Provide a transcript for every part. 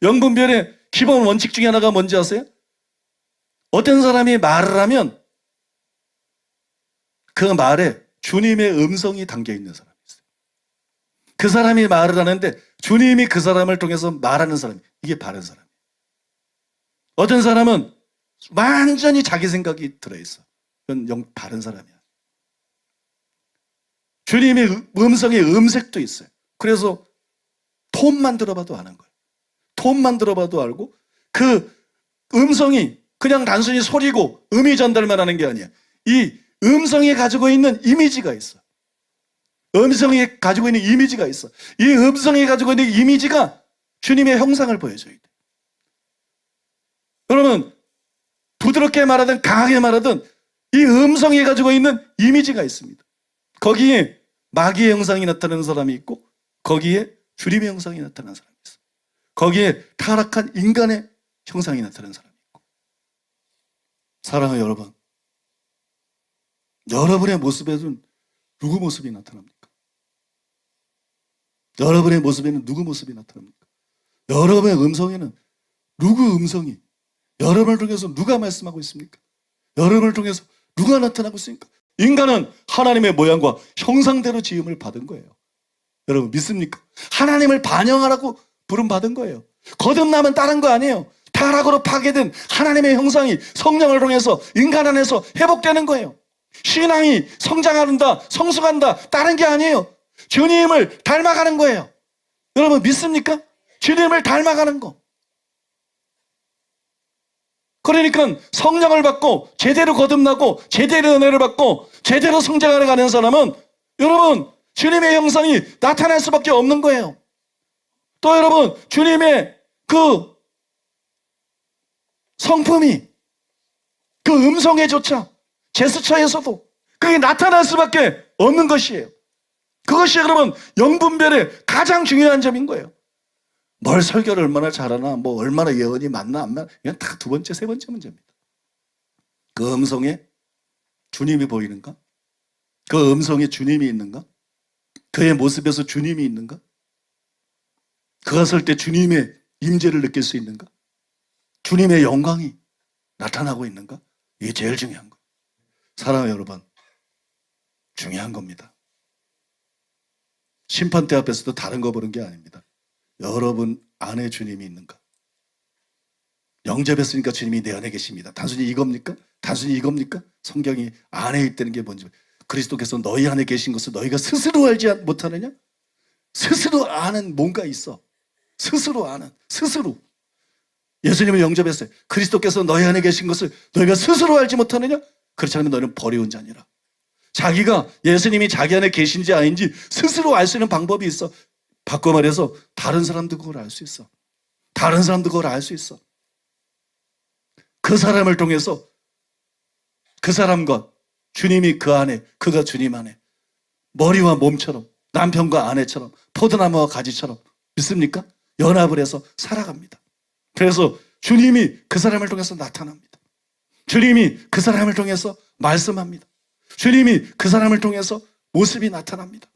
영분별의 기본 원칙 중에 하나가 뭔지 아세요? 어떤 사람이 말을 하면 그 말에 주님의 음성이 담겨 있는 사람이 있어요. 그 사람이 말을 하는데 주님이 그 사람을 통해서 말하는 사람, 이게 바른 사람이에요. 어떤 사람은 완전히 자기 생각이 들어있어. 그건 바른 사람이야. 주님의 음성의 음색도 있어요. 그래서 톤만 들어봐도 아는 거예요. 톤만 들어봐도 알고, 그 음성이 그냥 단순히 소리고 음이 전달만 하는 게 아니야. 이 음성이 가지고 있는 이미지가 있어. 음성이 가지고 있는 이미지가 있어. 이 음성이 가지고 있는 이미지가 주님의 형상을 보여줘야 돼. 여러분, 부드럽게 말하든 강하게 말하든 이 음성이 가지고 있는 이미지가 있습니다. 거기에 마귀의 형상이 나타나는 사람이 있고, 거기에 주님의 형상이 나타나는 사람이 있어. 거기에 타락한 인간의 형상이 나타나는 사람이 있고. 사랑하는 여러분, 여러분의 모습에는 누구 모습이 나타납니까? 여러분의 모습에는 누구 모습이 나타납니까? 여러분의 음성에는 누구 음성이, 여러분을 통해서 누가 말씀하고 있습니까? 여러분을 통해서 누가 나타나고 있습니까? 인간은 하나님의 모양과 형상대로 지음을 받은 거예요. 여러분 믿습니까? 하나님을 반영하라고 부름받은 거예요. 거듭나면 다른 거 아니에요. 타락으로 파괴된 하나님의 형상이 성령을 통해서 인간 안에서 회복되는 거예요. 신앙이 성장한다, 성숙한다, 다른 게 아니에요. 주님을 닮아가는 거예요. 여러분 믿습니까? 주님을 닮아가는 거. 그러니까 성령을 받고 제대로 거듭나고 제대로 은혜를 받고 제대로 성장하러 가는 사람은 여러분 주님의 형상이 나타날 수밖에 없는 거예요. 또 여러분 주님의 그 성품이 그 음성에조차 제스처에서도 그게 나타날 수밖에 없는 것이에요. 그것이 여러분 영분별의 가장 중요한 점인 거예요. 뭘 설교를 얼마나 잘하나, 뭐 얼마나 예언이 맞나 안 맞나, 이건 다 두 번째, 세 번째 문제입니다. 그 음성에 주님이 보이는가? 그 음성에 주님이 있는가? 그의 모습에서 주님이 있는가? 그가 설 때 주님의 임재를 느낄 수 있는가? 주님의 영광이 나타나고 있는가? 이게 제일 중요한 거예요. 사랑하는 여러분, 중요한 겁니다. 심판대 앞에서도 다른 거 보는 게 아닙니다. 여러분 안에 주님이 있는가? 영접했으니까 주님이 내 안에 계십니다. 단순히 이겁니까? 단순히 이겁니까? 성경이 안에 있다는 게 뭔지. 그리스도께서 너희 안에 계신 것을 너희가 스스로 알지 못하느냐? 스스로 아는 뭔가 있어. 스스로 아는, 스스로. 예수님을 영접했어요. 그리스도께서 너희 안에 계신 것을 너희가 스스로 알지 못하느냐? 그렇지 않으면 너희는 버려온 자니라. 자기가 예수님이 자기 안에 계신지 아닌지 스스로 알 수 있는 방법이 있어. 바꿔 말해서 다른 사람도 그걸 알 수 있어. 다른 사람도 그걸 알 수 있어. 그 사람을 통해서 그 사람과 주님이 그 안에, 그가 주님 안에 머리와 몸처럼 남편과 아내처럼 포도나무와 가지처럼 믿습니까? 연합을 해서 살아갑니다. 그래서 주님이 그 사람을 통해서 나타납니다. 주님이 그 사람을 통해서 말씀합니다. 주님이 그 사람을 통해서 모습이 나타납니다.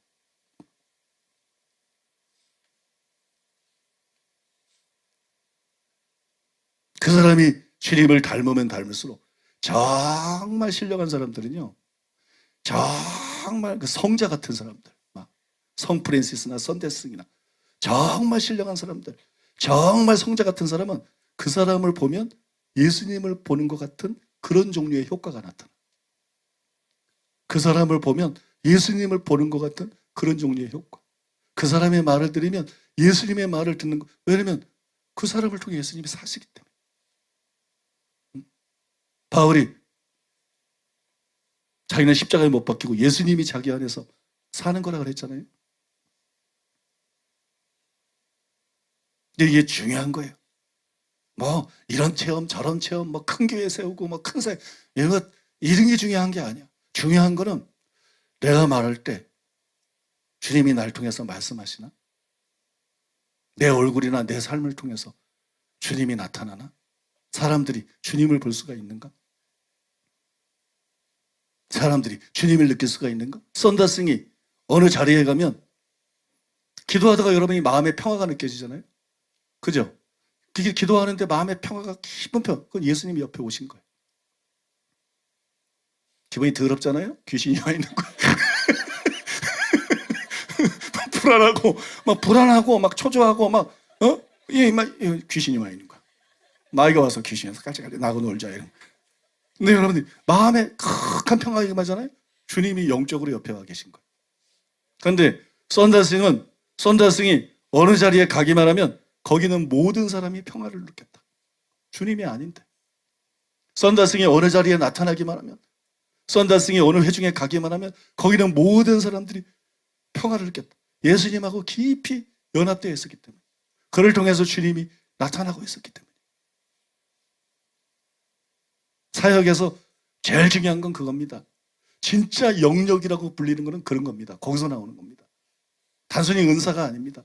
그 사람이 주님을 닮으면 닮을수록 정말 신령한 사람들은요, 정말 그 성자 같은 사람들, 막 성 프랜시스나 선데스나 정말 신령한 사람들, 정말 성자 같은 사람은 그 사람을 보면 예수님을 보는 것 같은 그런 종류의 효과가 나타나. 그 사람을 보면 예수님을 보는 것 같은 그런 종류의 효과. 그 사람의 말을 들으면 예수님의 말을 듣는 거. 왜냐면 그 사람을 통해 예수님이 사시기 때문에. 바울이 자기는 십자가에 못 박히고 예수님이 자기 안에서 사는 거라 그랬잖아요. 근데 이게 중요한 거예요. 뭐 이런 체험 저런 체험, 뭐 큰 교회 세우고 뭐 큰 사회, 이런 게 중요한 게 아니야. 중요한 거는 내가 말할 때 주님이 날 통해서 말씀하시나? 내 얼굴이나 내 삶을 통해서 주님이 나타나나? 사람들이 주님을 볼 수가 있는가? 사람들이 주님을 느낄 수가 있는가? 썬더싱이 어느 자리에 가면 기도하다가 여러분이 마음의 평화가 느껴지잖아요. 그죠? 그게 기도하는데 마음의 평화가 깊은 평화. 그건 예수님이 옆에 오신 거예요. 기분이 더럽잖아요? 귀신이 와 있는 거예요. 불안하고, 막 초조하고, 귀신이 와 있는 거야. 나이가 와서 귀신에서 깔짝깔짝 나고 놀자. 이런. 근데 여러분들, 마음에 극한 평화가 임하잖아요? 주님이 영적으로 옆에 와 계신 거예요. 그런데 썬다스승이 어느 자리에 가기만 하면 거기는 모든 사람이 평화를 느꼈다. 주님이 아닌데. 썬다스승이 어느 자리에 나타나기만 하면, 썬다스승이 어느 회중에 가기만 하면 거기는 모든 사람들이 평화를 느꼈다. 예수님하고 깊이 연합되어 있었기 때문에. 그를 통해서 주님이 나타나고 있었기 때문에. 사역에서 제일 중요한 건 그겁니다. 진짜 영역이라고 불리는 것은 그런 겁니다. 거기서 나오는 겁니다. 단순히 은사가 아닙니다.